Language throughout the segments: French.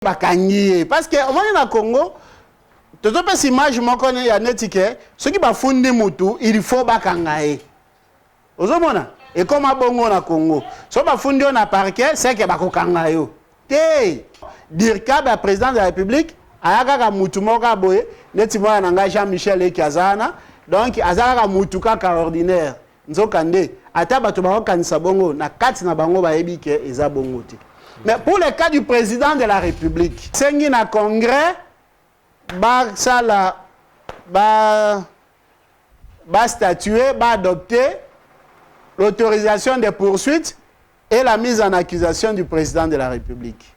bakangi parce que au moins na Congo tout pas image mon connaît ya netike ceux qui ba fundi mutu il faut bakangaye ozomona et comme abongo na Congo so ba fundi na parquet c'est que bakokanga yo te dire ka ba président de la République ayaka ka mutu moka boye neti moya na Jean-Michel Ekazana donc azaka mutu ka ordinaire nzokande ata bato ba kanisa bongo na kati na bango ba yebike eza bongo te. Mais pour le cas du président de la République, c'est un congrès, statuer, adopter l'autorisation des poursuites et la mise en accusation du président de la République.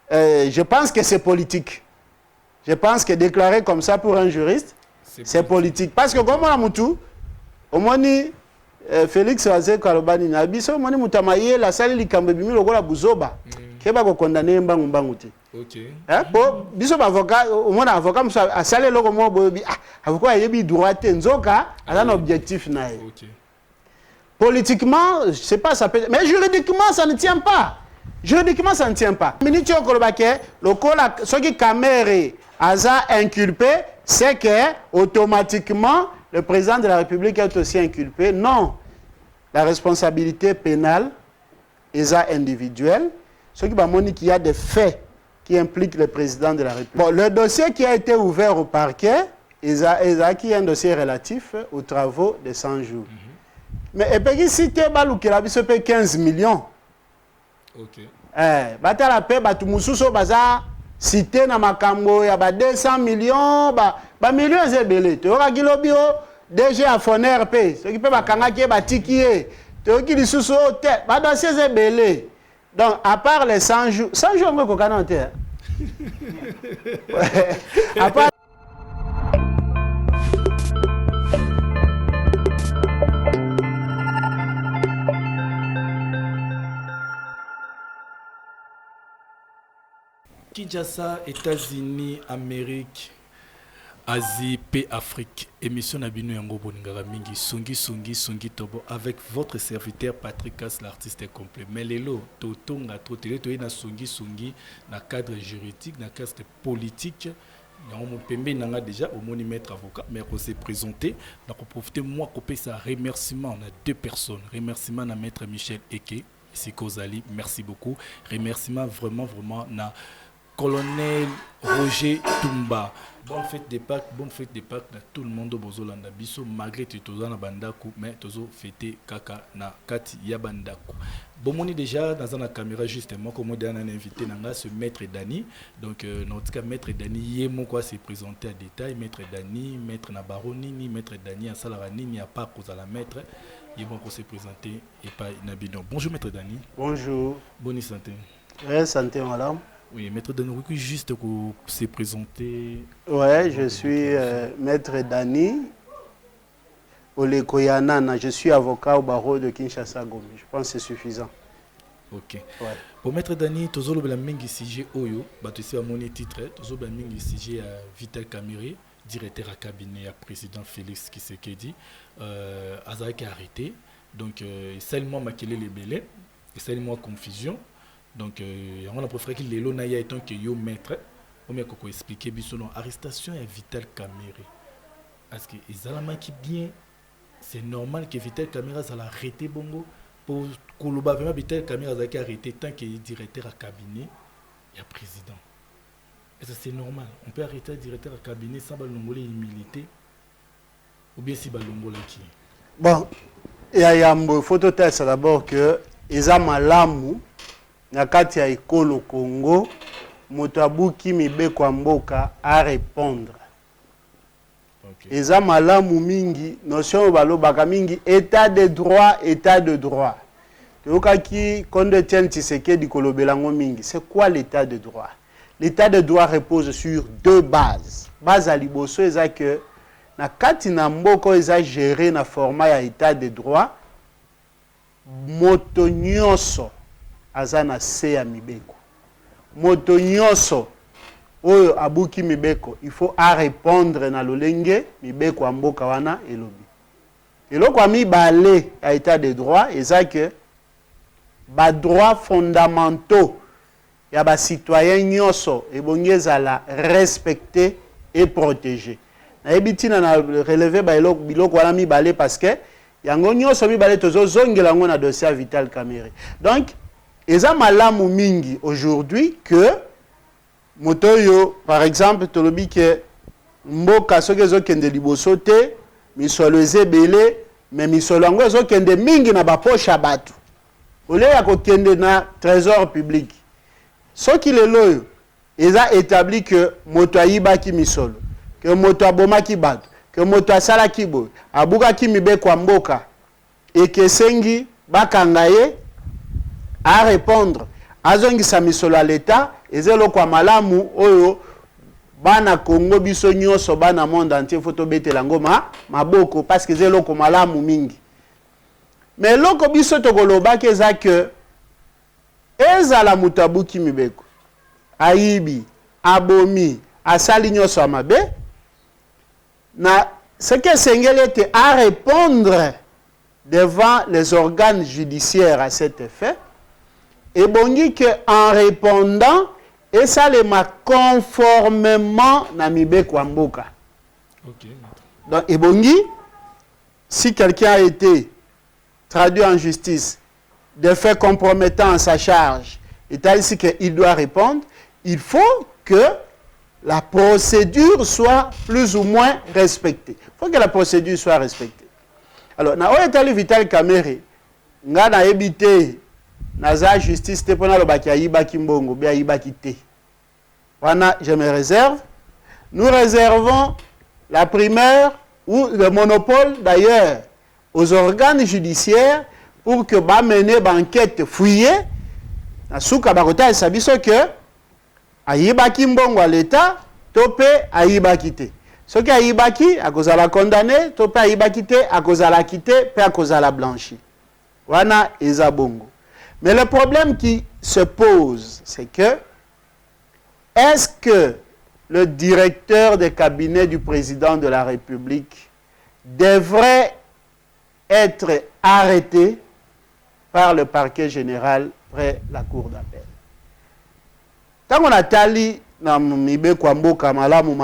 Je pense que c'est politique. Je pense que déclarer comme ça pour un juriste, c'est politique. Parce que comme on a moutou, au moins Félix Wazé Kalobani na biso moni mutamaye la sali likambe bimi lokola buzoba keba ko condamner mbangu mbangu te. OK. Po biso ba avocat au moins avocat musa asale loko mo bobi avocat yebi droit te nzoka ala un objectif nae. OK. Politiquement, je sais pas ça peut mais juridiquement ça ne tient pas. Juridiquement ça ne tient pas. Minitio kolobake lokola soki kamere aza inculpé c'est que automatiquement le président de la République est aussi inculpé. Non. La responsabilité pénale est individuelle. Ce qui va montrer qu'il y a des faits qui impliquent le président de la République. Bon, le dossier qui a été ouvert au parquet est un dossier relatif aux travaux de 100 jours. Mais et si tu as 15 millions. OK. La paix, cité na makambo ya ba 200 millions ba millions zebele to ka kilobio DG a Foner pe ce qui peut ba kanga ki ba tikié to ki lisusu te ba dossier zebele. Donc à part les 100 jours ngoko kana te à part Kinshasa, États-Unis, Amérique, Asie, paix, Afrique. Émission Nabino Yango Boningara Mingi, Sungi Tobo, avec votre serviteur Patrick Kass, l'artiste est complet. Mais les lots, Totonga, Trotele, Toyena Sungi, na cadre juridique, na cadre politique. Nous avons déjà au maître avocat, mais on s'est présenté. Donc, on profite moi couper ça. Remerciement, on a 2 personnes. Remerciement à maître Michel Eke, Siko Zali, merci beaucoup. Remerciement vraiment na Colonel Roger Tumba. Bonne fête de Pâques à tout le monde au Bozolanda Biso, malgré que tu na bandaku, mais tozo fêté kaka na kati ya bandaku. Bon, on est déjà dans la caméra justement, comme on a invité ce maître Dani. Donc, notre cas, maître Dani, yémo quoi s'est présenté à détail. Maître Dani, maître Nabaroni, maître Dani, à Salarani, ni à pas cause à la maître. Yémo quoi s'est présenté et pas Nabino. Bonjour, maître Dani. Bonjour. Bonne santé. Ouais, santé, madame. Oui, maître Dani, juste pour se présenter. Oui, je suis maître Dani Olekoyanana. Je suis avocat au barreau de Kinshasa Gombe. Je pense que c'est suffisant. Ok. Ouais. Pour maître Dani, tu as le même sujet Oyo, tu as mon titre, tu as le même sujet à Vital Kamere, directeur à cabinet à président Félix Tshisekedi, Azarek arrêté. Donc, seulement maquiller les bélets, et seulement confusion. Donc, on a préféré que les lots n'aient été que yo maître. On m'a expliqué son arrestation et Vital Kamere. Parce que les qui bien, c'est normal que Vital Kamere soit arrêté bongo pour Koulouba vraiment Vital Kamere soit arrêté tant qu'il est directeur à cabinet et président. Et ça c'est normal. On peut arrêter un directeur à cabinet sans balongolé humilité ou bien si balongolé qui. Bon, il y a un phototest d'abord que ils ont malamu na kati ya ekolo Congo moto abuki mibeko mboka a répondre. Okay. Eza malamu mingi notion balobaka mingi état de droit. Toka ki konde tient Tshisekedi kolobelango mingi. C'est quoi l'état de droit? L'état de droit repose sur 2 bases. Base à liboso eza que na kati na mboko eza géré na format ya état de droit moto nyonso azana se ya mibeko. Moto nyonso oyo abuki mibeko, il faut à répondre na lolenge mibeko amboka wana elobi. Eloko amibale ya état de droit eza que ba droits fondamentaux ya ba citoyen nyonso ebongi ezala respecté et protégé. Na ebitina na relever biloko wana mibale parce que yango nyonso mibale tozo zongela yango na dossier Vital Kamerhe. Donc eza malamu mingi aujourd'hui que motoyo par exemple tolobi ke mboka soki ezokende liboso te misolo ezebele mais misolo yango ezokende mingi na baposha bato ole ya kokende na trésor public soki lelo oyo eza établi que moto ayibaki misolo que moto abomaki bato que moto asalaki boye abukaki mibeko ya mboka ekesengi bakanga ye à répondre azongisa misolo à l'état ezelo kwa malamu oyo bana Congo biso nyonso bana monde entier photo betela ngoma maboko parce que ezelo kwa malamu mingi mais loko biso tokoloba keza que ezala mutabuki mibeko aibi abomi asali nyonso amabe na ce que sengeli était à répondre devant les organes judiciaires à cet effet et bongi que en répondant et ça les ma conformément na mibeko ya mboka. Okay. Donc et bongi si quelqu'un a été traduit en justice de faits compromettants à sa charge et ici qu'il doit répondre, il faut que la procédure soit plus ou moins respectée. Il faut que la procédure soit respectée. Alors, na oyo Vital Kamerhe, nga na ebité naza justice te pona lobaki ayibaki mbongo be ayibaki te. Wana je me réserve. Nous réservons la primeur ou le monopole d'ailleurs aux organes judiciaires pour que ba mener enquête fouillée na suka bakota esabiso que ayibaki mbongo à l'état tope ayibaki te. Ce qui ayibaki akozala condamné tope ayibaki te akozala quitté pe akozala blanchi. Wana eza bongo. Mais le problème qui se pose, c'est que est-ce que le directeur de cabinet du président de la République devrait être arrêté par le parquet général près la cour d'appel? Tant qu'on a tali na mibe kwa mboka malamu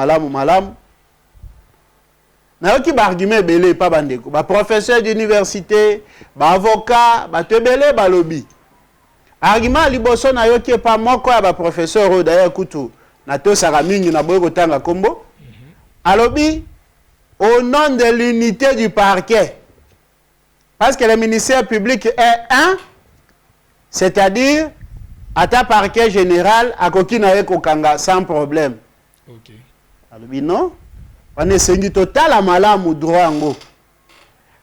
na yoki ba argument belé pa bandeko ba professeur d'université ba avocat ba tebele ba lobby argument liboso na yoki pa moko ya ba professeur d'ailleurs kutu na to saka mingi na boyo kotanga kombo alobi au nom de l'unité du parquet parce que le ministère public est un, c'est-à-dire à ta parquet général à kokina kokanga sans problème. OK. Alobi non on est sengi total à malamu droit ngo.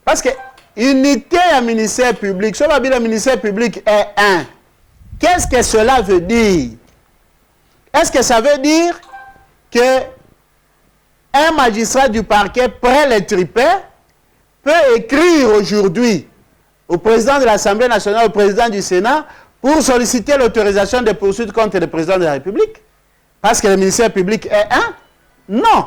Parce que unité à ministère public, soit le ministère public est un. Qu'est-ce que cela veut dire? Est-ce que ça veut dire que un magistrat du parquet près les tripes peut écrire aujourd'hui au président de l'Assemblée nationale, au président du Sénat, pour solliciter l'autorisation de poursuites contre le président de la République? Parce que le ministère public est un? Non.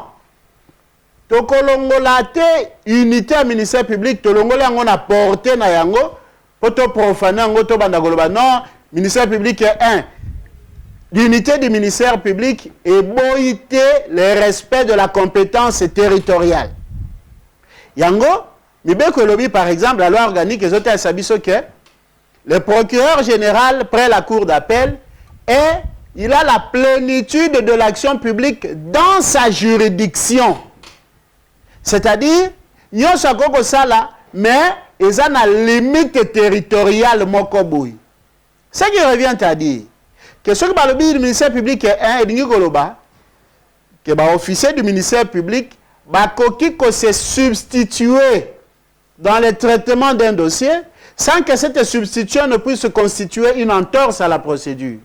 Tokolongola te unité à ministère public, tolongola yango na porté na yango, poto profaner yango to banda koloba non, ministère public est un. L'unité du ministère public est boité le respect de la compétence territoriale. Yango, mibeko lobi par exemple, la loi organique et autres sabiso que le procureur général près la cour d'appel il a la plénitude de l'action publique dans sa juridiction. C'est-à-dire, il y a un sala, mais ils ont une limite territoriale mokoboui. Ce qui revient à dire que ce que le ministère public est un, que l'officier du ministère public va se substituer dans le traitement d'un dossier sans que cette substitution ne puisse constituer une entorse à la procédure.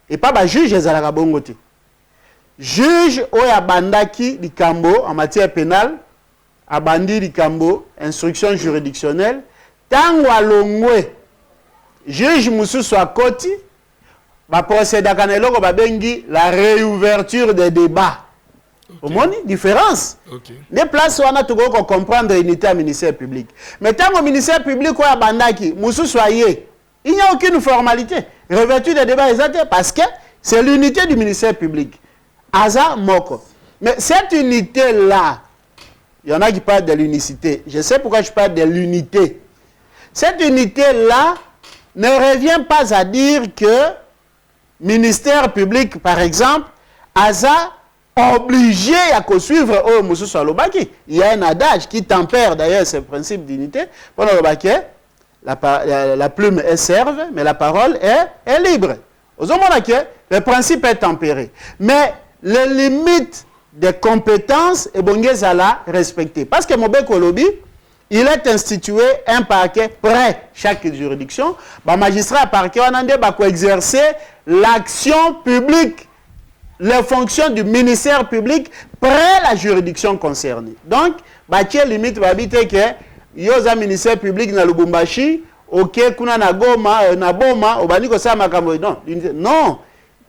Et pas le juge les alagabongote. Juge oya bandaki likambo en matière pénale, abandi likambo, instruction juridictionnelle, tango alongwe, juge mususu akoti, ba procéda kaneloko babengi la réouverture des débats. Au moins, différence. Les places où on a tout comprendre l'unité au ministère public. Mais tant au ministère public oya bandaki, mususu aye, il n'y a aucune formalité. revêtu de débats exacts parce que c'est l'unité du ministère public. Aza Moko. Mais cette unité-là, il y en a qui parlent de l'unicité. Je sais pourquoi je parle de l'unité. Cette unité-là ne revient pas à dire que ministère public, par exemple, Aza obligé à suivre au Moussou Salobaki. Il y a un adage qui tempère d'ailleurs ce principe d'unité. Pendant le baquet, la plume est serve, mais la parole est libre. Le principe est tempéré. Mais les limites des compétences et bongezala respectées. Parce que Mobeko Lobi, il est institué un parquet près chaque juridiction. Le magistrat parquet va exercer l'action publique, les fonctions du ministère public près la juridiction concernée. Donc, il limite va habiter que yoza ministère public na Lubumbashi, ok, kuna na Goma, na Boma, obaniko sa makambo. Non,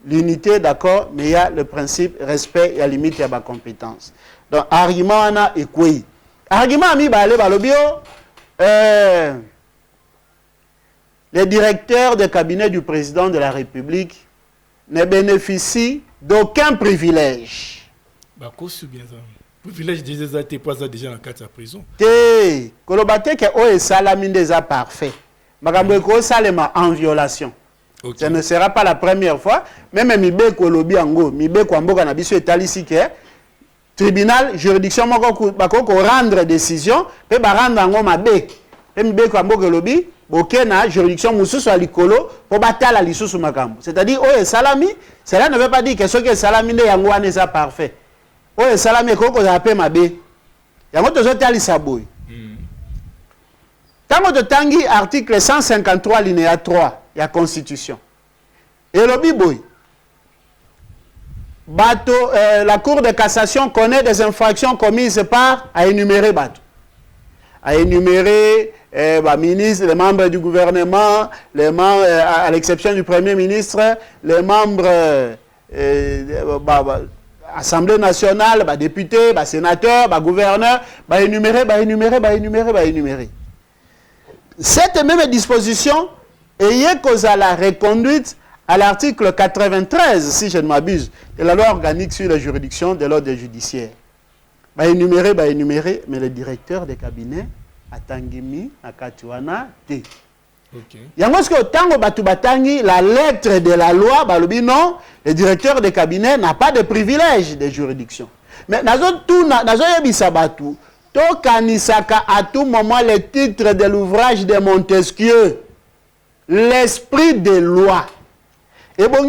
l'unité, d'accord, mais il y a le principe respect et la limite de ma compétence. Donc, argument ana et quoi? Argument ami balé balobio, les directeurs de cabinet du président de la République ne bénéficient d'aucun privilège. Bah, quoi c'est bien ça? Privilège déjà été pas déjà dans la prison. Té, kolobate que o salamine déjà parfait. Makambo ko salema en violation. Okay. Ce ne sera pas la première fois. Même Mibe Kolobi Ango, Mibe Kwamboka na biso etalisi que tribunal, juridiction moko rendre décision, pe ba rendre ango mabe. Pe Mibe Kwamboka lobi, boke na juridiction mususu a likolo, po batala lisusu makambo. C'est-à-dire, oh salami, cela ne veut pas dire que ce que salami ne yango ane sa parfait. Oh salami koko za pe mabe. Yango tozo talisa boy. Tango de tangi article 153 linéa 3 la Constitution. Et le Biboy, la Cour de cassation connaît des infractions commises par à énumérer Bato. À énumérer ministre, les membres du gouvernement, les membres, à l'exception du Premier ministre, les membres Assemblée nationale, députés, sénateurs, gouverneurs, énumérer. Cette même disposition est causée à la reconduite à l'article 93, si je ne m'abuse, de la loi organique sur la juridiction de l'ordre judiciaire. Énumérer, mais le directeur des cabinets a tangimi à Katuana T. Yango que tango batu batangi la lettre de la loi, non, le directeur des cabinets n'a pas de privilège de juridiction. Mais nazo yebisa batu, to kanisaka à tout moment le titre de l'ouvrage de Montesquieu, l'esprit des lois. Et bon,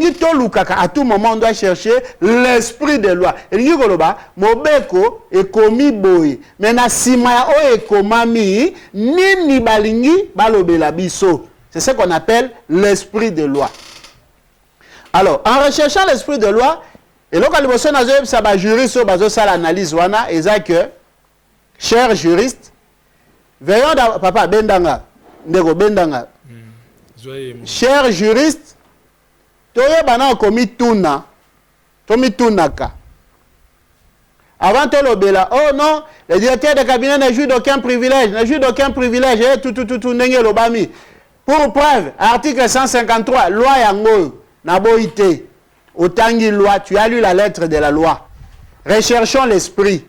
à tout moment, on doit chercher l'esprit des lois. Et nous avons Mobeko et Komi Boy. Mais na Simaya o et Komami, ni balingi balobela biso. C'est ce qu'on appelle l'esprit des lois. Alors, en recherchant l'esprit des lois, et là, quand vous avez un juriste, vous avez l'analyse, que, chers juristes, veillons dans papa Bendanga, Ndego Bendanga. Chers juristes, toye bana komi tuna, tomi tunaka. Avant de l'obéla, oh non, le directeur de cabinet ne joue d'aucun privilège, tout, nenge l'obami. Pour preuve, article 153, loi yango, naboïté, otangi loi, tu as lu la lettre de la loi. Recherchons l'esprit.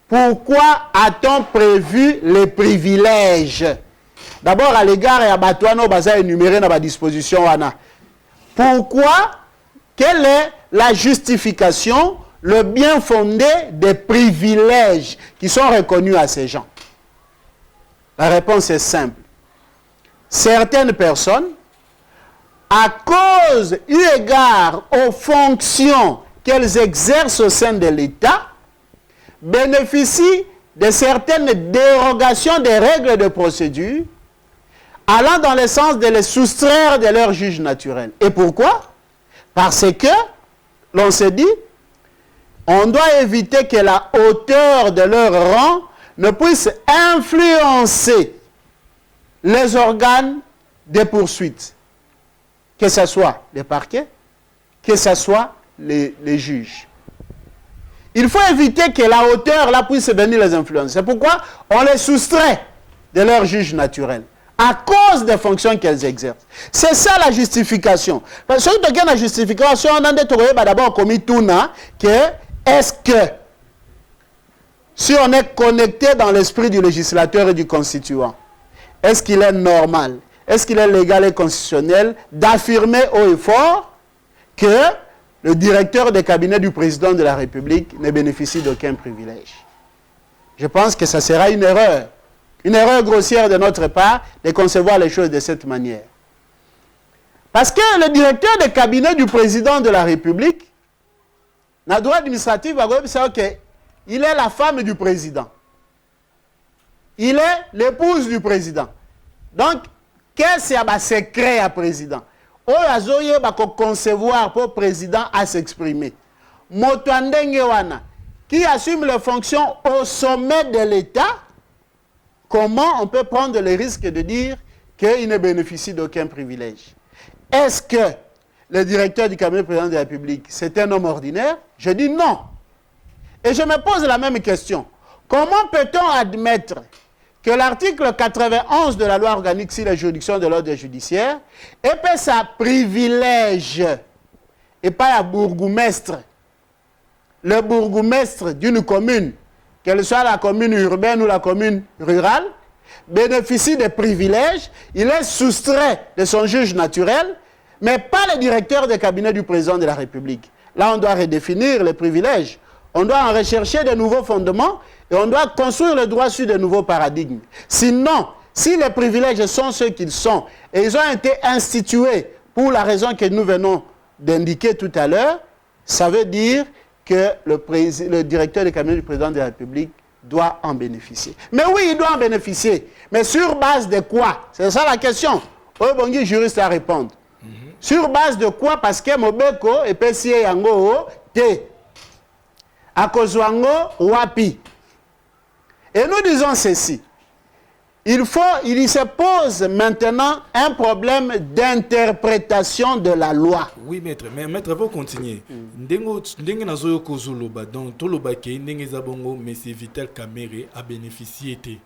Pourquoi a-t-on prévu les privilèges? D'abord, à l'égard et à Batouano, baza énuméré dans la disposition. Pourquoi? Quelle est la justification, le bien fondé des privilèges qui sont reconnus à ces gens? La réponse est simple. Certaines personnes, à cause, eu égard aux fonctions qu'elles exercent au sein de l'État, bénéficient de certaines dérogations des règles de procédure allant dans le sens de les soustraire de leur juge naturel. Et pourquoi? Parce que, l'on se dit, on doit éviter que la hauteur de leur rang ne puisse influencer les organes de poursuite, que ce soit les parquets, que ce soit les juges. Il faut éviter que la hauteur là puisse venir les influencer. C'est pourquoi on les soustrait de leur juge naturel. à cause des fonctions qu'elles exercent. C'est ça la justification. Parce que dans la justification, on a d'abord commis tout que est-ce que si on est connecté dans l'esprit du législateur et du constituant, est-ce qu'il est normal, est-ce qu'il est légal et constitutionnel d'affirmer haut et fort que le directeur de cabinet du président de la République ne bénéficie d'aucun privilège? Je pense que ça sera une erreur grossière de notre part de concevoir les choses de cette manière. Parce que le directeur de cabinet du président de la République, dans le droit administratif, il est la femme du président. Il est l'épouse du président. Donc, qu'est-ce qu'il y a secret à président? Il y a concevoir pour le président à s'exprimer. Motuandengewana, qui assume les fonctions au sommet de l'État, comment on peut prendre le risque de dire qu'il ne bénéficie d'aucun privilège? Est-ce que le directeur du cabinet du président de la République, c'est un homme ordinaire? Je dis non. Et je me pose la même question. Comment peut-on admettre que l'article 91 de la loi organique sur la juridiction de l'ordre judiciaire ait sa privilège et pas la bourgmestre? Le bourgmestre d'une commune, qu'elle soit la commune urbaine ou la commune rurale, bénéficie des privilèges, il est soustrait de son juge naturel, mais pas le directeur de cabinet du président de la République. Là, on doit redéfinir les privilèges. On doit en rechercher de nouveaux fondements et on doit construire le droit sur de nouveaux paradigmes. Sinon, si les privilèges sont ceux qu'ils sont et ils ont été institués pour la raison que nous venons d'indiquer tout à l'heure, ça veut dire que le directeur de cabinet du président de la République doit en bénéficier. Mais oui, il doit en bénéficier. Mais sur base de quoi? C'est ça la question. Bongi juriste à répondre. Sur base de quoi? Parce que Mobeko et PCA Yango te Akozwango Wapi. Et nous disons ceci. Il se pose maintenant un problème d'interprétation de la loi. Oui, maître, mais maître, vous continuez. Ndenge nazoyo kozoloba, donc tout le baké, ndenge zabongo, mais c'est Vital Kamerhe a bénéficié de.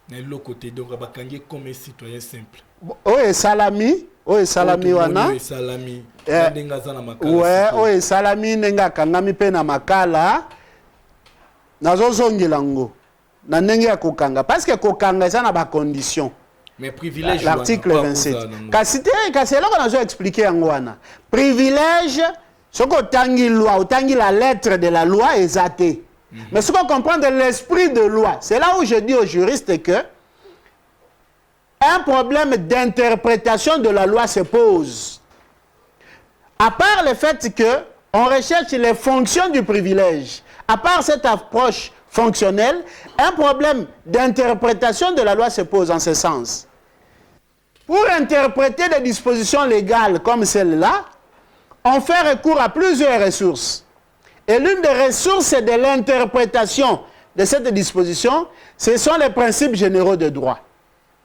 Mais l'autre côté, donc, abakangi comme un citoyen simple. Oui, salami. Oui, salami wana. Oui, salami. Ndenga zana makala. Ouais, oui, salami nenga kangami pe na makala. Nazo zongilango. Na ndenge ya kokanga. Parce que kokanga, ça n'a pas condition. Mais privilège. L'article 27. Kasi là qu'on a expliqué en wana. Privilège, ce qu'on tangi loi, ou tangi la lettre de la loi est athée. Mais ce qu'on comprend de l'esprit de loi, c'est là où je dis aux juristes que un problème d'interprétation de la loi se pose. À part le fait qu'on recherche les fonctions du privilège, à part cette approche fonctionnelle, un problème d'interprétation de la loi se pose en ce sens. Pour interpréter des dispositions légales comme celle-là, on fait recours à plusieurs ressources. Et l'une des ressources de l'interprétation de cette disposition, ce sont les principes généraux de droit.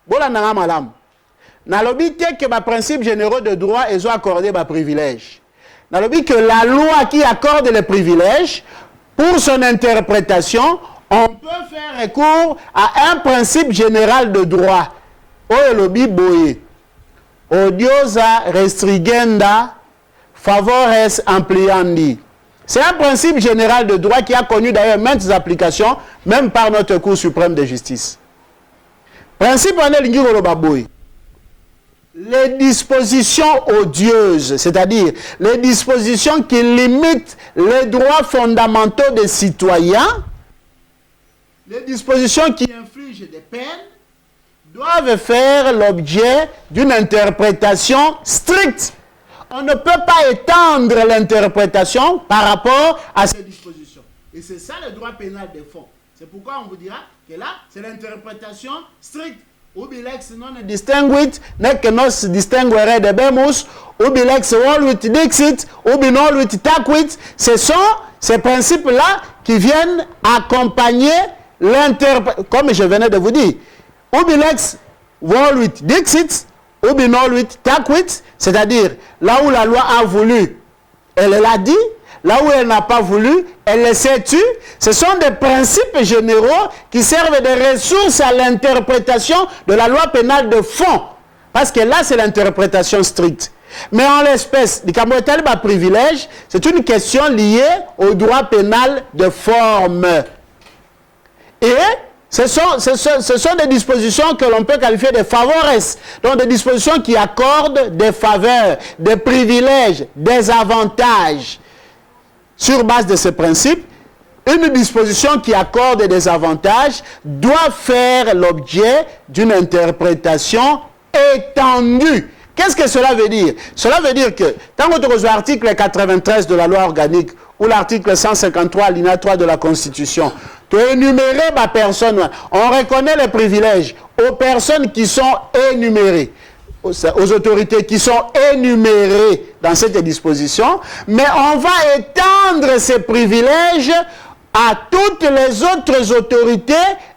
Voilà, madame. Nalobi que les principes généraux de droit, ils ont accordé des privilèges. Nalobi que la loi qui accorde les privilèges, pour son interprétation, on peut faire recours à un principe général de droit. Oyelobi boye. Odiosa restringenda favores ampliandi. C'est un principe général de droit qui a connu d'ailleurs maintes applications, même par notre Cour suprême de justice. Principe les dispositions odieuses, c'est-à-dire les dispositions qui limitent les droits fondamentaux des citoyens, les dispositions qui infligent des peines, doivent faire l'objet d'une interprétation stricte. On ne peut pas étendre l'interprétation par rapport à ces dispositions. Et c'est ça le droit pénal des fonds. C'est pourquoi on vous dira que là, c'est l'interprétation stricte. Ubilex non distinguit, n'est que nos distinguerait de bemus, ubilex woluit dixit, ubinoluit taquit. Ce sont ces principes-là qui viennent accompagner l'interprétation, comme je venais de vous dire. Ubilex woluit dixit, ubinoluit taquit, c'est-à-dire là où la loi a voulu, elle l'a dit, là où elle n'a pas voulu, elle les sait tu. Ce sont des principes généraux qui servent de ressources à l'interprétation de la loi pénale de fond. Parce que là, c'est l'interprétation stricte. Mais en l'espèce, du Cameroun privilège, c'est une question liée au droit pénal de forme. Et ce sont des dispositions que l'on peut qualifier de favores, donc des dispositions qui accordent des faveurs, des privilèges, des avantages. Sur base de ces principes, une disposition qui accorde des avantages doit faire l'objet d'une interprétation étendue. Qu'est-ce que cela veut dire? Cela veut dire que, tant que tu as l'article 93 de la loi organique ou l'article 153, alinéa 3 de la Constitution, tu as énuméré ma personne. On reconnaît les privilèges aux personnes qui sont énumérées, aux autorités qui sont énumérées dans cette disposition, mais on va étendre ces privilèges à toutes les autres autorités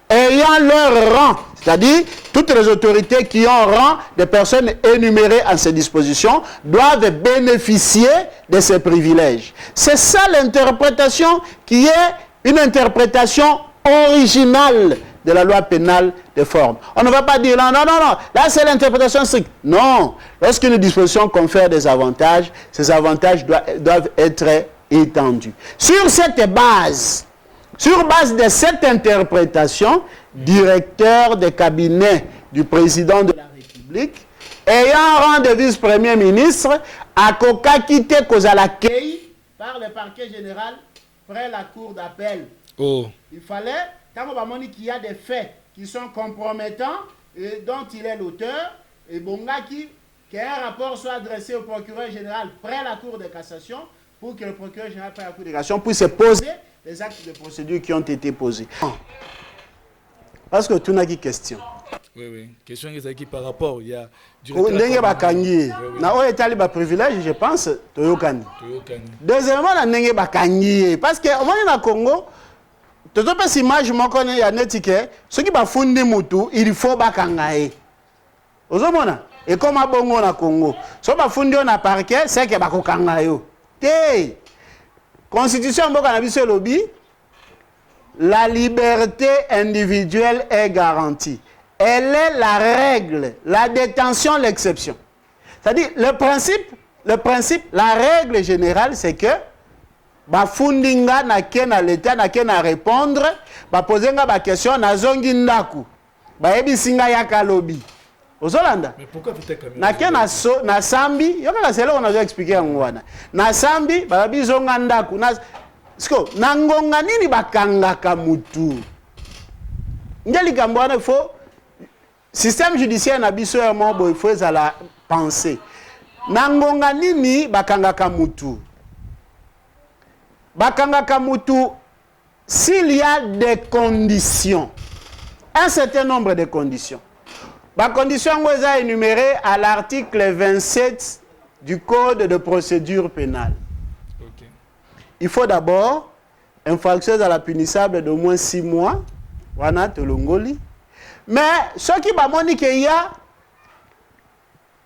ayant leur rang. C'est-à-dire, toutes les autorités qui ont rang de personnes énumérées en ces dispositions doivent bénéficier de ces privilèges. C'est ça l'interprétation qui est une interprétation originale de la loi pénale de forme. On ne va pas dire non, là c'est l'interprétation stricte. Non, lorsqu'une disposition confère des avantages, ces avantages doivent être étendus. Sur base de cette interprétation, directeur de cabinet du président de la République, ayant rang de vice-premier ministre, a quitté Kozalakei par le parquet général près la cour d'appel. Oh. Il fallait, quand on va montrer qu'il y a des faits qui sont compromettants et dont il est l'auteur, et Bongaki, qu'un rapport soit adressé au procureur général près la cour de cassation pour que le procureur général près la cour de cassation puisse poser les actes de procédure qui ont été posés. Parce que tout n'a qu'une question. Oui. Question qui par rapport, il y a du privilège, je pense, Toyokani. Deuxièmement, parce que au Congo, tout le monde image moi connais ya netike, ceux qui ba fondé moto, il faut bakangae. Ozomona, et comme à Bongo na Congo, so ba fondé na parquet, c'est que ba kokangayo. Té. Constitution mboka na biso lobby, la liberté individuelle est garantie. Elle est la règle, la détention l'exception. C'est-à-dire, le principe, la règle générale, c'est que ba fundinga na kena l'état na kena répondre, ba posenga ba question na zongi ndaku. Ba ebisinga yaka lobby. Ozolanda. Mais pourquoi tu comme na kena na sambi, yoka c'est là on a expliqué ngwana. Na sambi ba bizonga ndaku na Sko, nangonga nini bakangaka mutu. Ngeli gambwana fo système judiciaire na biso ya mobo il faut la penser. Nangonga nini bakangaka mutu. Bakangaka mutu s'il y a des conditions. Un certain nombre de conditions. Les conditions sont énumérées à l'article 27 du Code de procédure pénale. Il faut d'abord infraction à la punissable d'au moins 6 mois. Wana tolongoli. Mais ce qui va montrer qu'il y a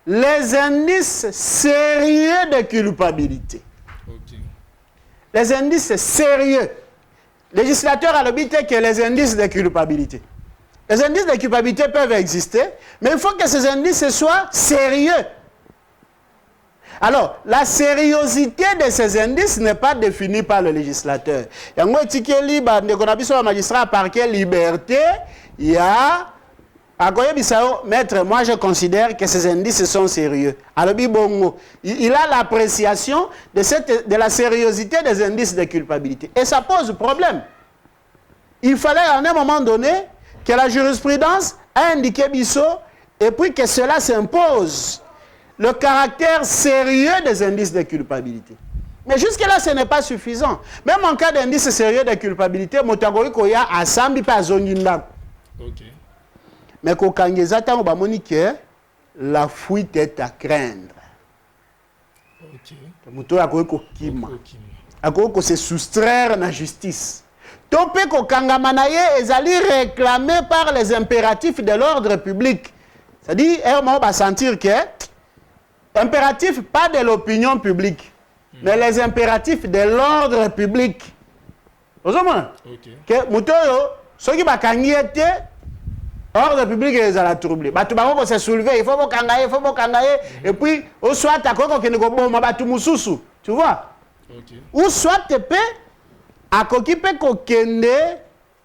les indices sérieux de culpabilité. Okay. Les indices sérieux. Le législateur a l'objet que les indices de culpabilité. Les indices de culpabilité peuvent exister, mais il faut que ces indices soient sérieux. Alors, la sérieuxité de ces indices n'est pas définie par le législateur. Il y a un magistrat par quelle liberté il y a. Maître, moi je considère que ces indices sont sérieux. Alors, il a l'appréciation de la sérieuxité des indices de culpabilité. Et ça pose problème. Il fallait à un moment donné que la jurisprudence a indiqué Bisso et puis que cela s'impose. Le caractère sérieux des indices de culpabilité. Mais jusque-là, ce n'est pas suffisant. Même en cas d'indice sérieux de culpabilité, Motagoy Koya a sambi pas zonginda. Ok. Mais Kokangeza tango ba monique, la fuite est à craindre. Ok. Moto akoy ko kima. Akoy ko se soustraire na justice. Topé Kokangamanaye ezali réclamé par les impératifs de l'ordre public. C'est-à-dire, on va sentir que impératif, pas de l'opinion publique. mais les impératifs de l'ordre public. Vous comprenez? Que Moutoyo, ceux qui bakangi été, ordre public les a la troublé. Batu bako se soulever, il faut bokangaye, et puis, au soit à quoi qu'on ne go ma batu mususu, tu vois? Ou soit te pe, à quoi qui peut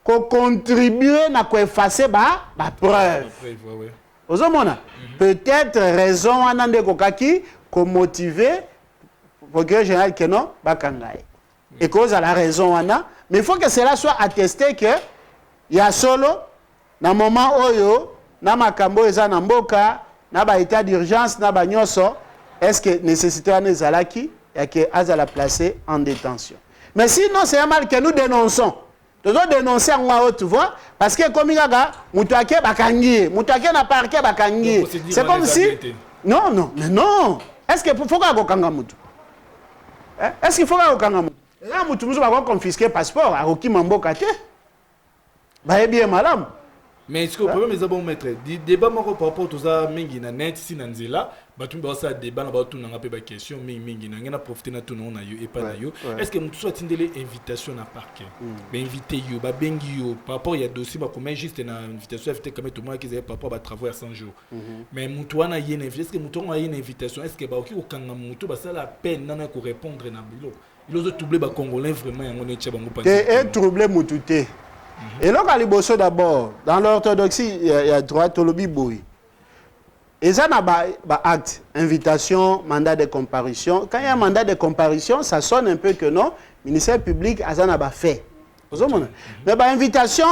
contribuer à quoi effacer la preuve. Vous comprenez? Peut-être raison à nande kokaki, qu'on motiver, pour que général que non, bakangaye. Et cause à la raison, mais il faut que cela soit attesté que il y a solo, dans le moment où na makambo eza na mboka, na ba état d'urgence, na ba nyoso, est-ce que nécessité à nezalaki et que azala placé en détention. Mais sinon, c'est un mal que nous dénonçons. Nous devons dénoncer en haut, tu vois, parce que comme il y a Moutouake bakangi, Moutouake na parquet bakangi. C'est comme si. Non, non, mais non. Est-ce qu'il faut qu'on kanga Moutou? Est-ce qu'il faut qu'on kanga Moutou? Là, Moutou va confisquer le passeport à Roki Mamboka. Bah, bien, madame. Mais est-ce que le problème est bon, maître? Débat par rapport à tout ça, mingi na net, si nanzela, batum ba ça débat na ba tout na pas question, mingi na ngena profiter na tout na yo et pas na yo. Est-ce que Moutou soit tindele invitation à parquet? Ben inviter yo, ba bengi yo, par rapport il y a dossier ba comme juste une invitation invité comme tout le monde qui est par rapport à travaux à 100 jours. Mais Moutou na y une invitation, est-ce que Moutou a une invitation? Est-ce que ba oki ko kanga Moutou ba ça la peine na ko répondre na bilo? Il ose troubler les Congolais vraiment. Et troubler Moutouté. Et là, quand les bossons d'abord, dans l'orthodoxie, il y a droit au lobby boy. Et ça, il y a acte, invitation, mandat de comparution. Quand il y a un mandat de comparution, ça sonne un peu que non, le ministère public a fait. Mais l'invitation,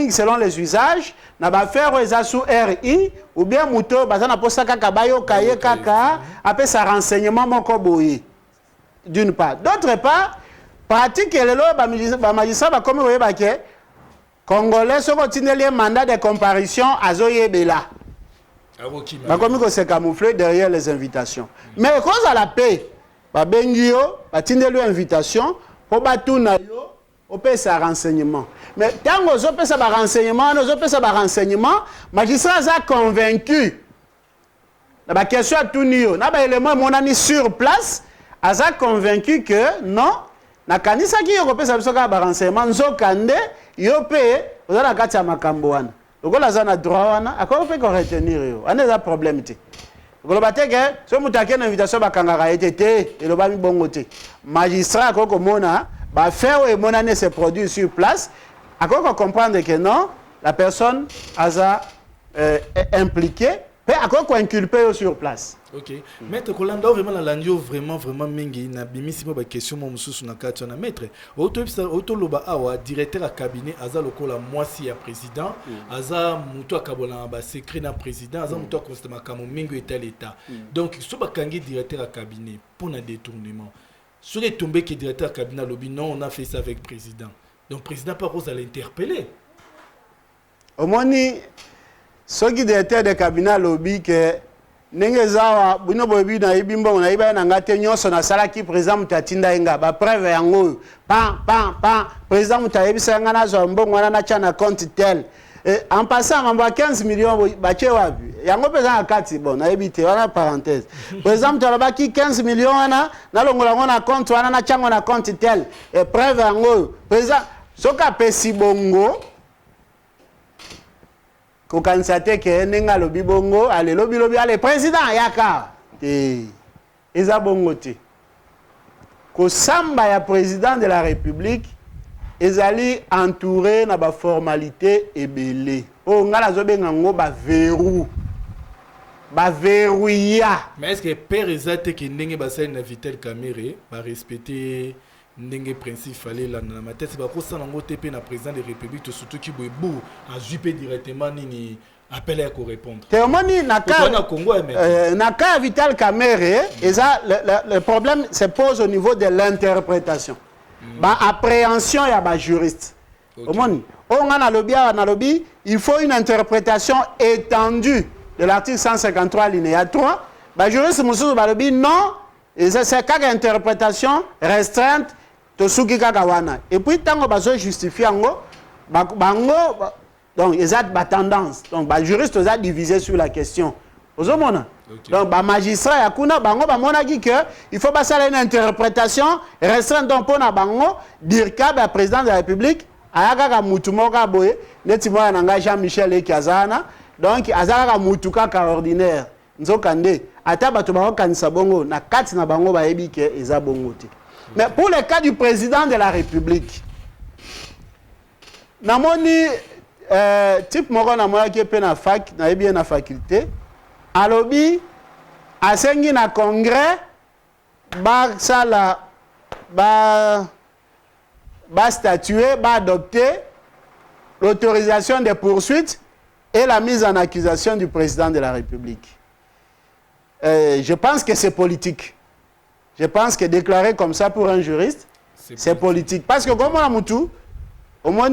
selon les usages, n'a fait sous RI, ou bien Mouto, bazana posa kakabayo, kaye kaka, après ça renseignement mon koboyi. D'une part. D'autre part, pratique le magistrat comme vous voyez, Congolais sont continués les mandats de comparution à Zoyebela. Comme ils se camoufler derrière les invitations. Mais à cause de la paix, Bengio, Batinde lui invitation, pour Batunayo, on peut sa renseignement. Mais tant que on peut sa renseignement, magistrat a convaincu. La question à tout niveau, n'a élément mon ami sur place. Aza convaincu que non, na kanisa ki yo kopesa biso ka ba renseignement nzokande yo pe ozala kati ya makambo wana. Lokola aza na droit wana, akoko pe ko retenir yo. Ane za problème te. Lokola te ke so mutake na invitation bakangaka etete, eloba mi bongo te. Magistrat akoko mona ba faire et monane se produit sur place, akoko comprendre que non, la personne aza impliquée, pe akoko inculper sur place. Ok. Maître Kolanda, vraiment la landio vraiment mingi na bimisi ba question mo mususu na kati na maître. Auto loba awa directeur à cabinet aza lokola mwasi ya président, aza muto akabola ba secret na président, aza muto constamment kamo mingi eta l'état. Donc so ba kangi directeur à cabinet pour un détournement. Sur les tombés qui directeur à cabinet lobi non, on a fait ça avec président. Donc président pas rose à l'interpeller. Au moins ce qui directeur de cabinet lobby que Nengezawa, bino bobi na ibimbo na iba na ngate nyoso na salaki président mutatinda inga ba preuve yango pa président mutayebisa ngana zo mbongo na chana compte tel en passant on va 15 millions ba chewa yango pesa akati bon na ebite wana parenthèse président mutalabaki 15 millions na longola ngona compte wana na chango na compte tel preuve yango président soka pesi bongo ko kansate ke nenga lobi bongo ale lobi ale président yaka eza bongo te ko samba ya président de la république ezali entouré na ba formalité ebele o ngala zo benga ngo ba verrouilla. Mais est-ce que père ezate ke ndenge basali na Vitel Kamerhe ba respecter ndenge principe fallait là na ma tête ba ko sana ngo TP na président de la république to surtout ki boyebou a juper directement nini appelé à ko répondre. Théomoni na cas Vital Kamerhe le problème se pose au niveau de l'interprétation. Ba appréhension ya ba juriste. Omoni on a na lobby, il faut une interprétation étendue de l'article 153 alinéa 3. Ba juriste mususu ba lobby non, et c'est une interprétation restreinte to suki kaka wana. Et puis tango bazo justifier ngo bango donc ils ont ba tendance. Donc ba juriste ont divisé sur la question. Ozomona. Okay. Donc, les magistrats, il faut passer à une interprétation restreinte donc pour dire que le président de la République a mutumoka boye, netimoya nanga Jean-Michel Ekiazana, donc azaka mutuka ka ordinaire. Nzokande, ata bato ba kanisa bongo na kati na bango ba yebi ke eza bongo te. Mais pour le cas du président de la République, namoni type moko na moya ki pe na fac, na yebi na faculté, alobi asengi na congrès ba sala ba statuer, ba adopter l'autorisation des poursuites et la mise en accusation du président de la République. Je pense que c'est politique. Je pense que déclarer comme ça pour un juriste, c'est politique. Parce que comme on a moutou, au moins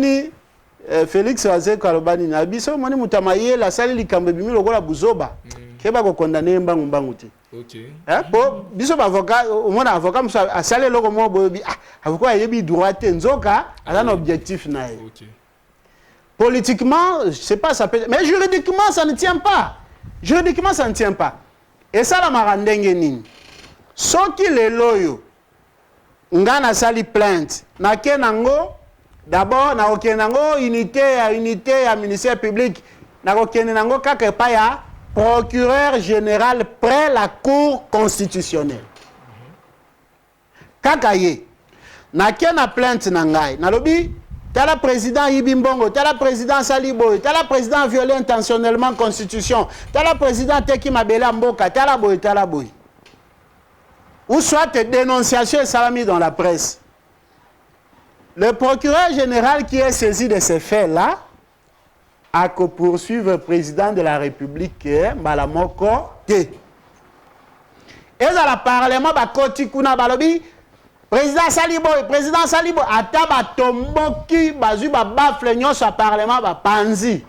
Félix Wazé Kalobani Nabiso, au moins moutamaye la salle likambe bimi lokola buzoba. Keba ko condamner mbangu mbangu te. OK. Hein pour biso avocat, au moins avocat musa a salé loko mo bobi avocat yebi droit te nzoka a un objectif nae. OK. Politiquement, je sais pas ça peut, mais juridiquement ça ne tient pas. Juridiquement ça ne tient pas. Et ça la marandenge nini. Soki le loyo ngana sali plainte na kenango d'abord na okenango unité à ministère public na okenango kaka pa ya procureur général près la cour constitutionnelle. Kaka ye na kena plainte na ngai na lobi tala président Yibimbongo, tala président Saliboy, tala président violé intentionnellement constitution, tala président Teki Mabela Mboka, tala boy. Ou soit dénonciation et salami dans la presse. Le procureur général qui est saisi de ces faits-là a que poursuivre le président de la République Malamoko T. Et dans le Parlement, Bakoti Kuna Balobi, président Saliboy, ataba tomboki, bazu bafle nyonso au Parlement, panzi.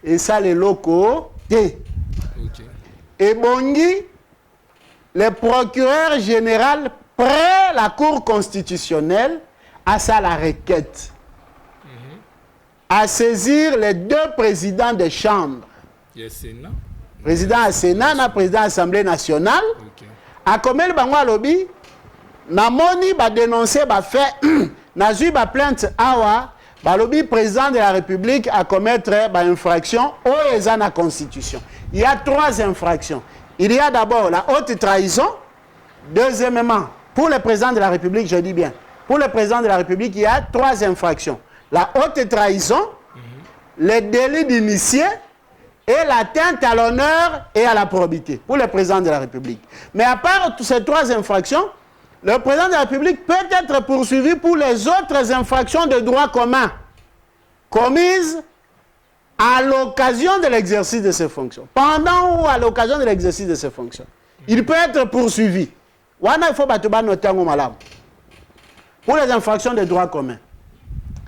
Et ça, les locaux T. Et Bongi, le procureur général près la Cour constitutionnelle a ça la requête à saisir les deux présidents des chambres. Président du Sénat, président de l'Assemblée nationale. A comme le bango lobby, namoni ba dénoncer ba fait nazu ba plainte awa ba lobby président de la République à commettre ba infraction au ezana constitution. Il y a 3 infractions. Il y a d'abord la haute trahison. Deuxièmement, pour le président de la République, je dis bien, pour le président de la République, il y a 3 infractions. La haute trahison, le délit d'initié et l'atteinte à l'honneur et à la probité pour le président de la République. Mais à part toutes ces 3 infractions, le président de la République peut être poursuivi pour les autres infractions de droit commun commises à l'occasion de l'exercice de ses fonctions. Pendant ou à l'occasion de l'exercice de ses fonctions. Il peut être poursuivi. Wana il faut batuba notango malam. Pour les infractions de droit commun.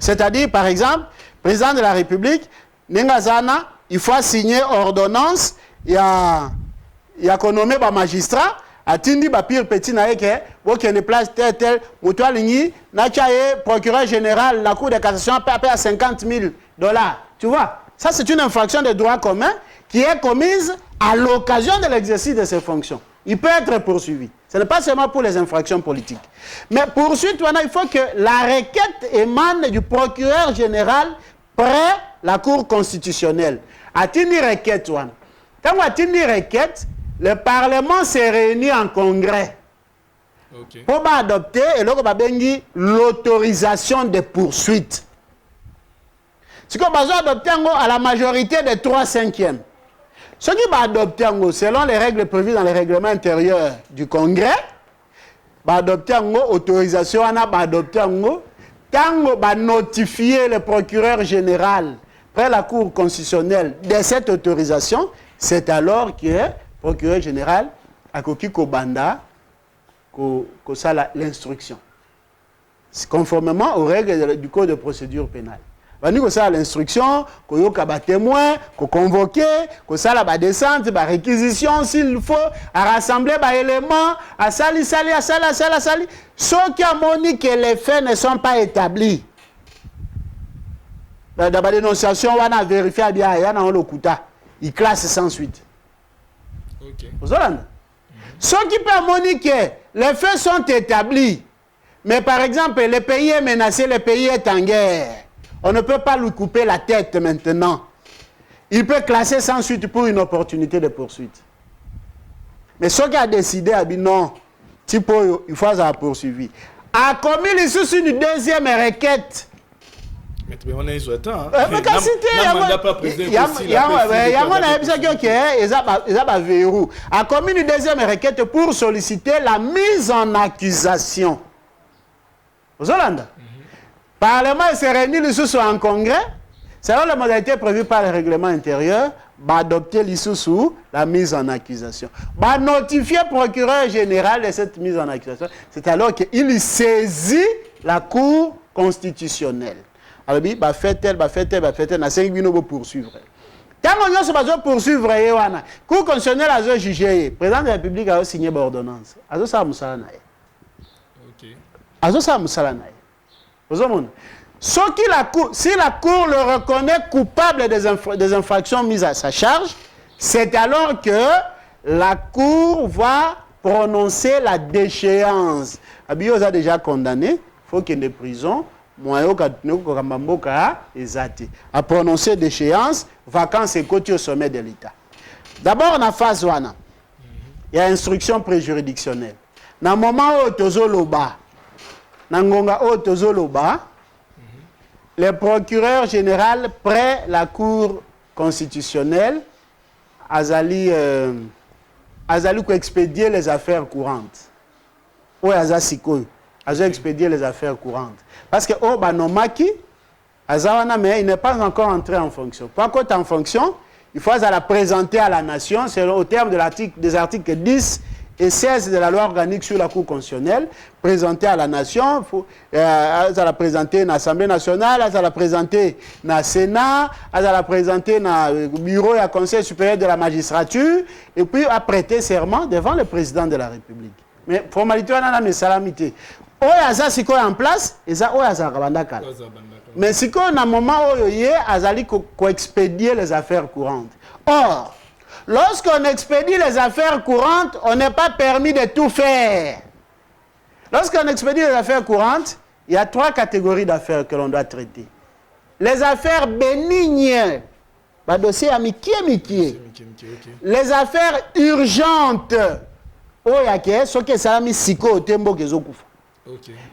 C'est-à-dire, par exemple, président de la République, Nengazana, il faut signer ordonnance, il y a qu'on nomme ba magistrat, atindi ba pire petit na eke, bo qui ne place tel, mutua lingi, na chaye procureur général, la cour de cassation paie à $50,000. Tu vois? Ça, c'est une infraction de droit commun qui est commise à l'occasion de l'exercice de ses fonctions. Il peut être poursuivi. Ce n'est pas seulement pour les infractions politiques. Mais poursuite, il faut que la requête émane du procureur général près la Cour constitutionnelle. A-t-il requête, quand a-t-il requête, le Parlement s'est réuni en congrès pour adopter l'autorisation de poursuite. Ce qu'on va adopter à la majorité des 3/5. Ce qui va adopter selon les règles prévues dans les règlements intérieurs du Congrès, va adopter l'autorisation, va adopter quand va notifier le procureur général près la Cour constitutionnelle de cette autorisation, c'est alors que le procureur général a coquille Kobanda, l'instruction. Conformément aux règles du Code de procédure pénale. Nous avons l'instruction, nous avons témoin, nous convoquer, nous avons descente, nous réquisition s'il faut, à rassembler des éléments, à sali. Ceux qui ont montré que les faits ne sont pas établis. Dans la dénonciation, on a vérifié bien, il y a un locuta. Il classe sans suite. Aux Hollandais. Ce qui peut moniquer, les faits sont établis. Mais par exemple, le pays est menacé, le pays est en guerre. On ne peut pas lui couper la tête maintenant. Il peut classer sans suite pour une opportunité de poursuite. Mais ce qui a décidé, a dit non, il faut avoir poursuivi. A commis une deuxième requête. Mais on est sur le temps. Il a commis une deuxième requête pour solliciter la mise en accusation. Aux Hollandais. Parlement s'est réuni en congrès. Selon les modalités prévues par le règlement intérieur, va adopter l'issue la mise en accusation. Va notifier le procureur général de cette mise en accusation. C'est alors qu'il saisit la Cour constitutionnelle. Alors, il va faire tel, na 5 minutes pour poursuivre. Quand on va poursuivre, la Cour constitutionnelle a jugé, le président de la République a signé l'ordonnance. Si la Cour le reconnaît coupable des infractions mises à sa charge, c'est alors que la Cour va prononcer la déchéance. Abiyos a déjà condamné, il faut qu'il y ait des prisons, à prononcer déchéance, vacances et côté au sommet de l'État. D'abord, dans la phase 1, il y a instruction préjuridictionnelle. Dans le moment où Tozoloba, le procureur général près la Cour constitutionnelle Azali expédier les affaires courantes. Oui, Azasiko, Azali expédier les affaires courantes. Parce que Obanomaki, Azawana, mais il n'est pas encore entré en fonction. Pour qu'on en fonction, il faut la présenter à la nation, c'est au terme des articles 10 et 16 de la loi organique sur la Cour constitutionnelle, présentée à la nation, elle la présenter à l'Assemblée nationale, elle la présenter au Sénat, elle la présenter au bureau et au Conseil supérieur de la magistrature, et puis à prêter serment devant le président de la République. Mais formalité, on a mes salamité. Oyaza si quoi en place, et ça oyaza rabandaka. Mais si quoi à un moment où il y a, azali ko expédier les affaires courantes. Or, lorsqu'on expédie les affaires courantes, on n'est pas permis de tout faire. Lorsqu'on expédie les affaires courantes, il y a 3 catégories d'affaires que l'on doit traiter. Les affaires bénignes, dossier mikie. Les affaires urgentes,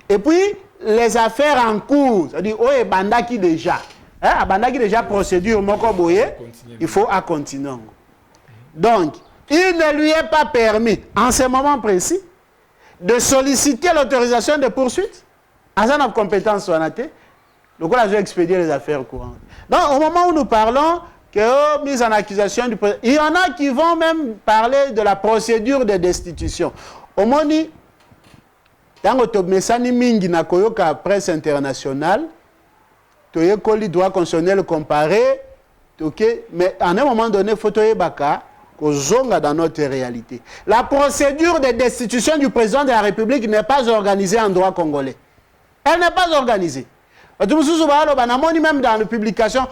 et puis les affaires en cours, c'est-à-dire bandaki déjà. Bandaki déjà procédure, il faut à continuer. Donc, il ne lui est pas permis, en ce moment précis, de solliciter l'autorisation de poursuite. À sa compétence, donc on a expédié les affaires courantes. Donc, au moment où nous parlons que mise en accusation du président, il y en a qui vont même parler de la procédure de destitution. Au moni, dans le messani mingi na koyoka presse internationale, toye koli droit constitutionnel comparé, mais à un moment donné, il faut toye baka dans notre réalité. La procédure de destitution du président de la République n'est pas organisée en droit congolais. Elle n'est pas organisée. Même dans les publications,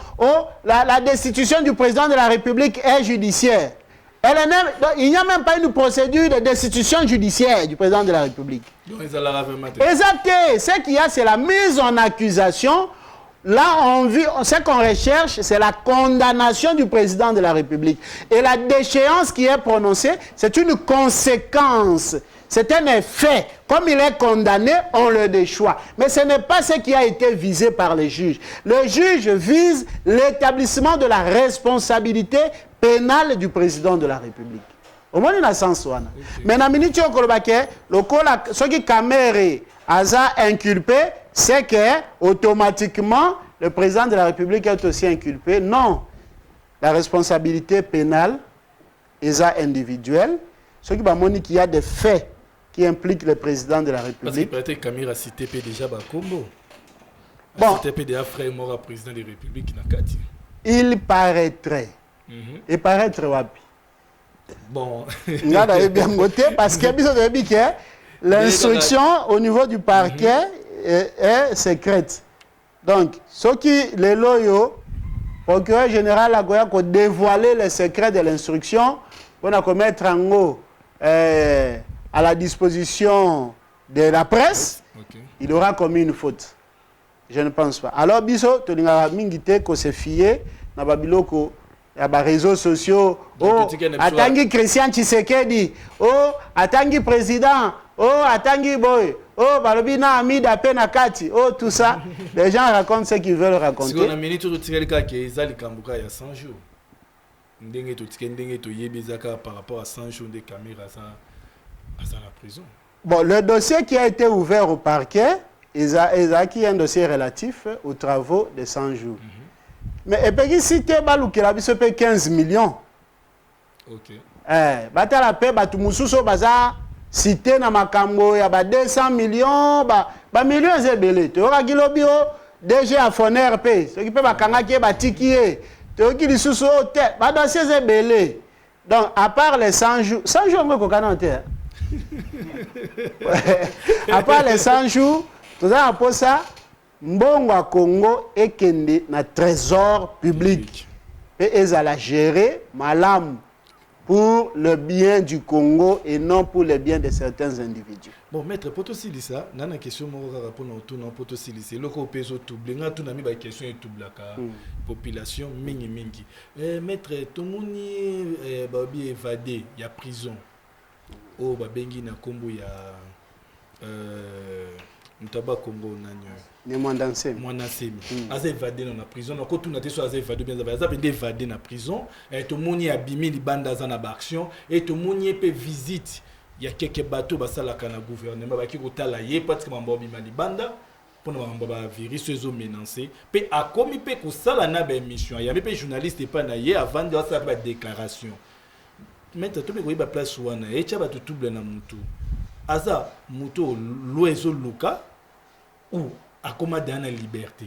la destitution du président de la République est judiciaire. Il n'y a même pas une procédure de destitution judiciaire du président de la République. Exact. Ce qu'il y a, c'est la mise en accusation. Là, ce qu'on recherche, c'est la condamnation du président de la République. Et la déchéance qui est prononcée, c'est une conséquence. C'est un effet. Comme il est condamné, on le déchoit. Mais ce n'est pas ce qui a été visé par les juges. Le juge vise l'établissement de la responsabilité pénale du président de la République. Au moins, il y a un sens. Mais dans minute ce qui Kamere a inculpé, c'est que automatiquement le président de la République est aussi inculpé. Non. La responsabilité pénale est individuelle. Ce qui va montrer qu'il y a des faits qui impliquent le président de la République. Parce qu'il paraît que Kamira a cité déjà Bakombo. Bon. C'était déjà frère mort à président de la République. Il paraîtrait. Il paraîtrait wapi. Bon. Parce que l'instruction au niveau du parquet est secrète. Donc, ce qui les loyaux, procureur général a dévoilé les secrets de l'instruction, pour mettre en haut à la disposition de la presse, il aura commis une faute. Je ne pense pas. Alors, biso, tu n'as pas qu'on se fier dans Babiloko, il y a des réseaux sociaux. Oh, Atangi Christian Tshisekedi. Oh, Atangi président. Oh, Atangi boy. Oh, Balobina ami d'Apena Kati. Oh, tout ça. Les gens racontent ce qu'ils veulent raconter. Si on a minute de tirer le cas qui est allé Kambuka il y a 100 jours. Ndenge to tirer ndenge to yebizaka par rapport à 100 jours de caméra à la prison. Bon, le dossier qui a été ouvert au parquet, il a qui est un dossier relatif aux travaux de 100 jours. Mais et puis si tu as 15 millions. OK. Bata la paix batu mususo baza cité na makambo ya ba 200 millions ba millions zebele. Tu auras gilobio DG à Foner P. Ce qui peut ba kanga ki ba tikié. Tu auras ki lisusu hôtel ba dossier zebele. Donc à part les 100 jours ngoko kanante. À part les 100 jours, tout ça pour ça Mbongo à Congo est kende na trésor public. Et ils allaient gérer malam pour le bien du Congo et non pour le bien de certains individus. Bon, maître, pour aussi dire ça, il y a une question pour nous pour aussi dire c'est le copeso tout blinga tout nami ba question et tout blaka population mingi. Maître, tout le monde babi évadé, il y a prison. Oh ba bengi na kombo ya Mutaba Congo nanyo. Ne Mwandansemi. Mwandansemi. Aza évadé dans la prison. Donc tout na te so aza évadé bien aza peut évadé na prison et tout moni abimi libanda za na action et tout moni peut visite. Il y a quelques bateaux basala kana gouvernement ba ki kotala ye parce que mambo bima libanda pour mambo ba virus ezo menacer pe akomi pe ko sala na ba émission. Il y a pe journaliste pas na ye avant de faire ba déclaration. Maintenant tout me ko ba place wana et cha ba tout double na mutu. Aza muto loezo luka ou akoma dana liberté.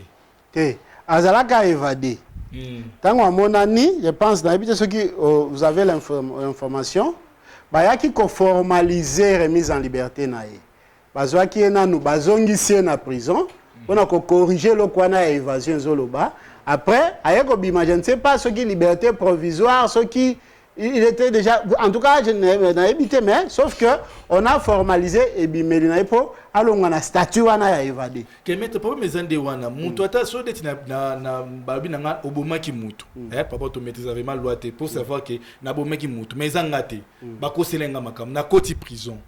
Azalaka évadé. Tant à mon ami, je pense d'habitude ceux qui vous avez l'information, bah qui ko formaliser remise en liberté naé. Bazwa qui est nous bazongisi na prison, on a corriger le kwana évasion zoloba. Après, ayeko bima je ne sais pas ceux qui liberté provisoire, ceux qui il était déjà, en tout cas, je n'ai évité, mais sauf que on a formalisé et bimeli pour alors on a statut on a évadé. Que mettre pas mes ande wana mutu ata so de na babi na oboma ki mutu. Papa to maîtrise vraiment loi pour savoir que na oboma ki mutu mais angate ba ko selenga makam na koti prison.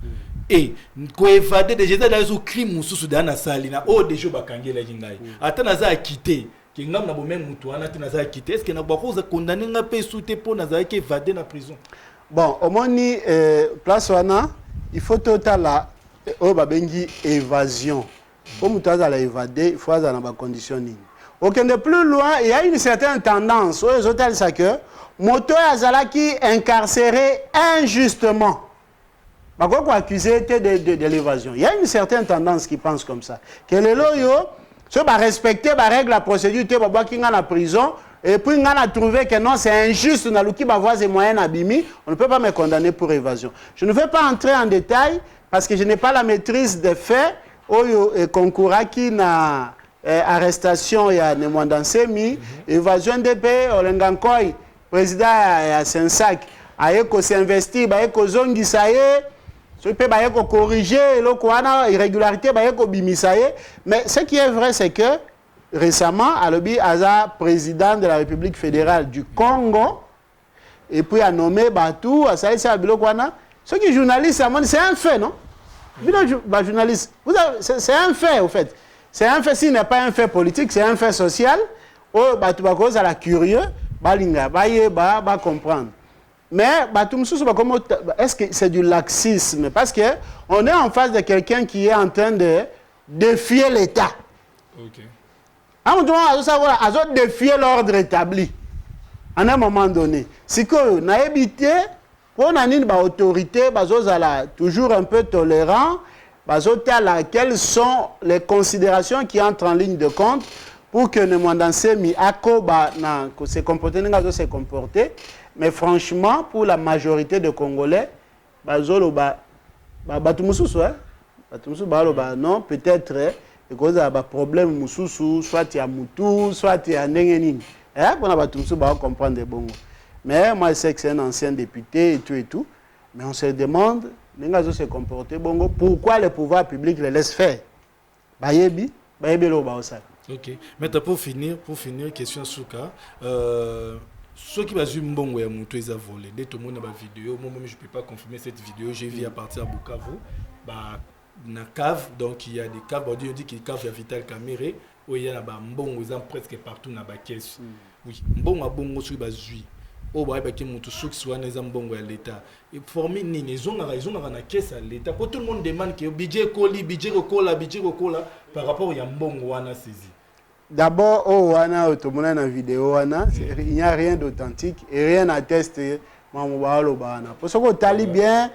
Et ko évadé déjà dans un crime mususu dana salina o déjà ba kangela jingai. Ata na za quitter qui ngam na bomem mutu ana tina za quitter est-ce que na ba ko za condamner nga pe souté pour na za ki évadé na prison. Bon, au moni place wana il faut total la oh babengi évasion. Comme tu as évadé, il faut avoir dans conditioning. Aucun de plus loin, il y a une certaine tendance aux hôtels ça que moto azalaki incarcéré injustement. Bah quoi accusé de l'évasion. Il y a une certaine tendance qui pense comme ça. Que les loyaux se va respecter la règle la procédure te ba qui dans la prison et puis on a trouvé que non c'est injuste na luki ba voies et moyens abimi, on ne peut pas me condamner pour évasion. Je ne vais pas entrer en détail parce que je n'ai pas la maîtrise des faits. Oyo konkuraki na arrestation ya Nemwandansemi, évasion de paix, Olengankoi, président ya Sensak, ayeko s'investir, bayeko zongisaye, ce peut bayeko corriger, loko wana irrégularité bayeko bimisaye. Mais ce qui est vrai, c'est que récemment, Alobi Aza, président de la République fédérale du Congo, et puis a nommé Batou, a saïsa biloko wana. Ceux qui journalistes, c'est un fait, non? Journaliste, c'est un fait, au fait. C'est un fait, s'il n'est pas un fait politique, c'est un fait social. Oh, Batoubakoz à la curieux, Balinga, ba comprendre. Mais est-ce que c'est du laxisme? Parce qu'on est en face de quelqu'un qui est en train de défier l'État. Ok. On doit savoir, à défier l'ordre établi. À un moment donné. Si on a évité. On a une autorité, toujours un peu tolérant, quelles sont les considérations qui entrent en ligne de compte pour que Nemwandansemi se comporter. Mais franchement, pour la majorité de Congolais, non, peut-être il y a un problème, soit il y a Moutou, soit il y a Nengening. On va comprendre des bons. Mais moi, je sais que c'est un ancien député et tout. Mais on se demande, Nengazo se comporter bongo, pourquoi le pouvoir public le laisse faire? Bayebi lo baosaka. Ok. Maintenant, pour finir, question Souka. Ceux qui basent mbongo ya moto ils a volé. Dès tout le monde a ma vidéo. Moi-même, je ne peux pas confirmer cette vidéo. J'ai vu à partir de Bukavu. Na cave, donc il y a des caves. On dit qu'il y a des caves, il y a Vital Caméré. Où il y a mbongo, ils ont presque partout dans la caisse. Oui, mbongo a bongo sur les juifs. Oh, bah, il y a des gens qui sont mbongo à l'État. Et formé, ils ont une caisse à l'État. Tout le monde demande que budget cola par rapport à mbongo wana saisi. D'abord, la vidéo, il n'y a rien d'authentique et rien n'atteste. Pour ce que tu bien,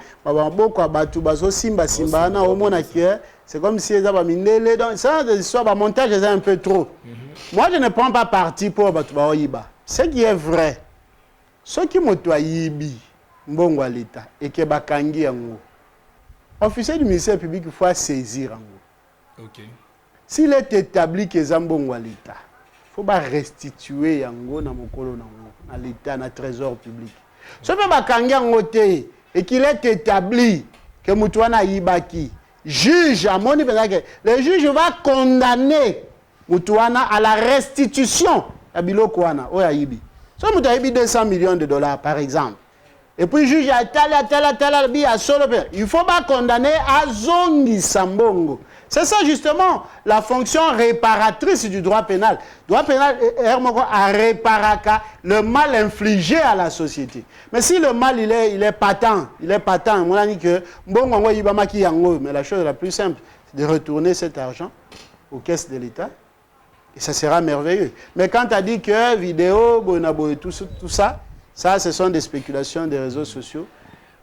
c'est comme si les mindele. Donc, ça, le montage est un peu trop. Moi, je ne prends pas parti pour Batubaoyiba. Ce qui est vrai, ceux qui m'ont yibi, mbongo à l'État, et que bakangi yango, officier du ministère public, il faut saisir yango. Ok. S'il est établi que Zambongo à l'État, il faut restituer yango na mokolo nango, à l'État, na trésor public. Si on peut et qu'il est établi que Moutouana Yibaki, juge, le juge va condamner Moutouana à la restitution à Bilokouana, au Yahibi. Si on a 200 millions de dollars, par exemple, et puis le juge a il faut pas condamner à Zongi Sambongo. C'est ça justement la fonction réparatrice du droit pénal. Le droit pénal a réparé le mal infligé à la société. Mais si le mal il est patent, on a dit que mais la chose la plus simple, c'est de retourner cet argent aux caisses de l'État. Et ça sera merveilleux. Mais quand tu as dit que vidéo, tout ça, ce sont des spéculations des réseaux sociaux.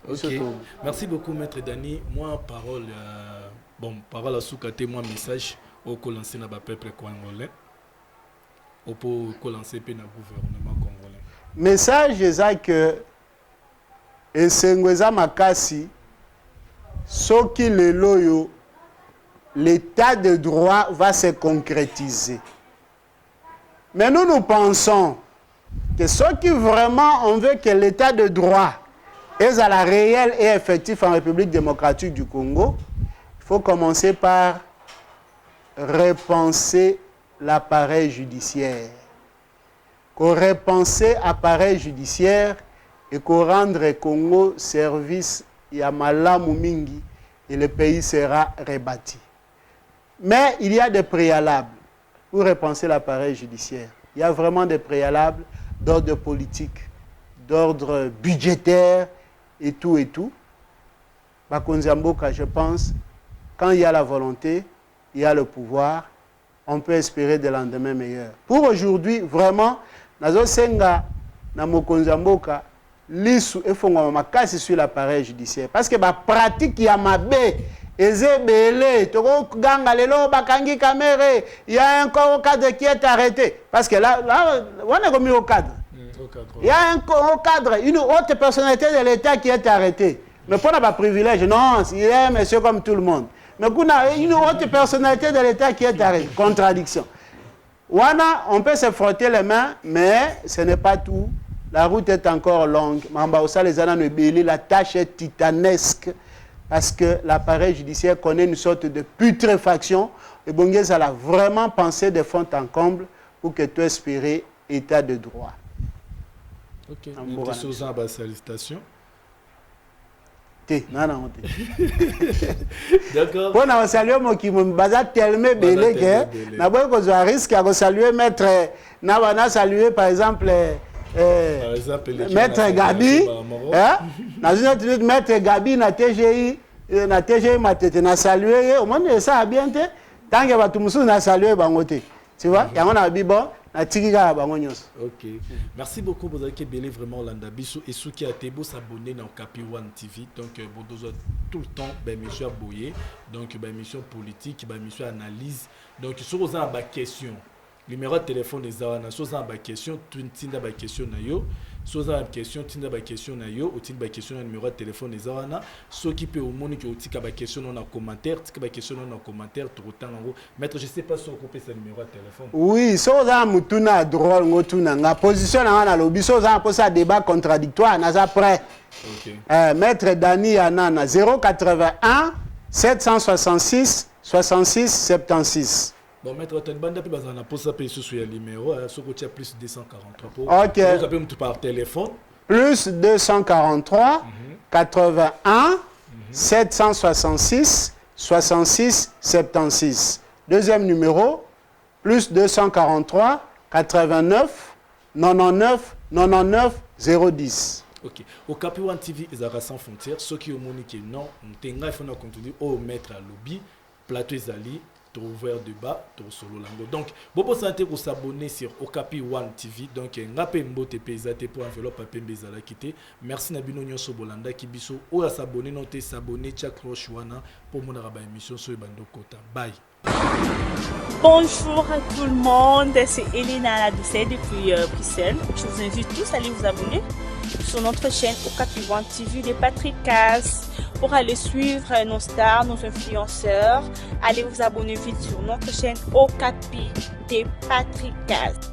Okay. Merci beaucoup, Maître Dani. Moi, parole à Soukate, moi, message au lancer dans le peuple congolais, au lancer dans le gouvernement congolais. Message, c'est que Esengweza Makasi, Soki le loyo, l'état de droit va se concrétiser. Mais nous pensons que ceux qui vraiment on veut que l'état de droit est à la réelle et effectif en République démocratique du Congo, il faut commencer par repenser l'appareil judiciaire. Qu'on repenser l'appareil judiciaire et qu'on rendre Congo service Yamala Mumingi et le pays sera rebâti. Mais il y a des préalables pour repenser l'appareil judiciaire. Il y a vraiment des préalables d'ordre politique, d'ordre budgétaire et tout et tout. Bakonziamboka, je pense, quand il y a la volonté, il y a le pouvoir, on peut espérer des lendemains meilleurs. Pour aujourd'hui, vraiment, Nazo Senga, Namokonziamboka, Lisu et Fongo Makasi sur l'appareil judiciaire. Parce que la pratique y a ma baie. Il y a un cadre qui est arrêté. Parce que là on est remis au cadre. Il y a un cadre, une haute personnalité de l'État qui est arrêtée. Mais pour pas privilège, non, il est monsieur comme tout le monde. Mais pour une haute personnalité de l'État qui est arrêtée. Contradiction. On peut se frotter les mains, mais ce n'est pas tout. La route est encore longue. La tâche est titanesque. Parce que l'appareil judiciaire connaît une sorte de putréfaction. Et Bonguez a vraiment pensé de fond en comble pour que tu espères état de droit. Ok. Félicitations. Non. D'accord. Pour nous saluer, moi qui me base tellement belé que n'a pas qu'on risque à saluer maître n'a saluer par exemple maître Gabi, dans une autre minute, maître Gabi na TGI na salué au monde ça bien te tant que batu musu na salué bangote tu vois il y a on a bibo na tikika bango nyos. OK, merci beaucoup vous avez belé vraiment Olanda biso et ceux qui a tebo s'abonner dans Capi One TV donc bon tout le temps ben monsieur Boyer donc ben émission politique ben émission analyse donc sur aux en question numéro de téléphone des awana sur en question twintinda ba question na yo Si vous avez une question, tu as une question na yo, ou tu as une question na numéro de téléphone des arana, ceux qui peuvent au monde qui ont une question dans commentaire, tu as une question dans commentaire, tout le temps en gros. Maître, je sais pas si on coupe ce numéro de téléphone. Oui, si vous avez mutuna drôle, ngotuna, la position na lobby, si vous avez posé un débat contradictoire, na za prêt. OK. Maître Dani Anana 081 766 66 76. Bon, maître, tu as une bande d'appels, on a posé ça sur le numéro, sur le plus 243. OK. Vous appelez par téléphone. Plus 243 81 766 66 76. Deuxième numéro, plus 243 89 99 99 010. Ok. Au Okapi One TV, ils ont sans frontières. Ceux qui ont moniqué non, on a fait un contenu au maître à lobby, plateau Zali, ouvert débat, solo lango. Donc, vous santé pour s'abonner sur Okapi One TV. Donc, ngape mbote pezate pour enveloppe papier bezala quitté. Merci Nabino Nyonso Bolanda qui biso ou à s'abonner, noter s'abonner, tchak cloche wana pour mon araba émission sur Bando Kota. Bye. Bonjour à tout le monde, c'est Elena Ladoucet depuis Bruxelles. Je vous invite tous à aller vous abonner sur notre chaîne Okapi One TV de Patrick Cass pour aller suivre nos stars, nos influenceurs. Allez vous abonner vite sur notre chaîne Okapi de Patrick Cass.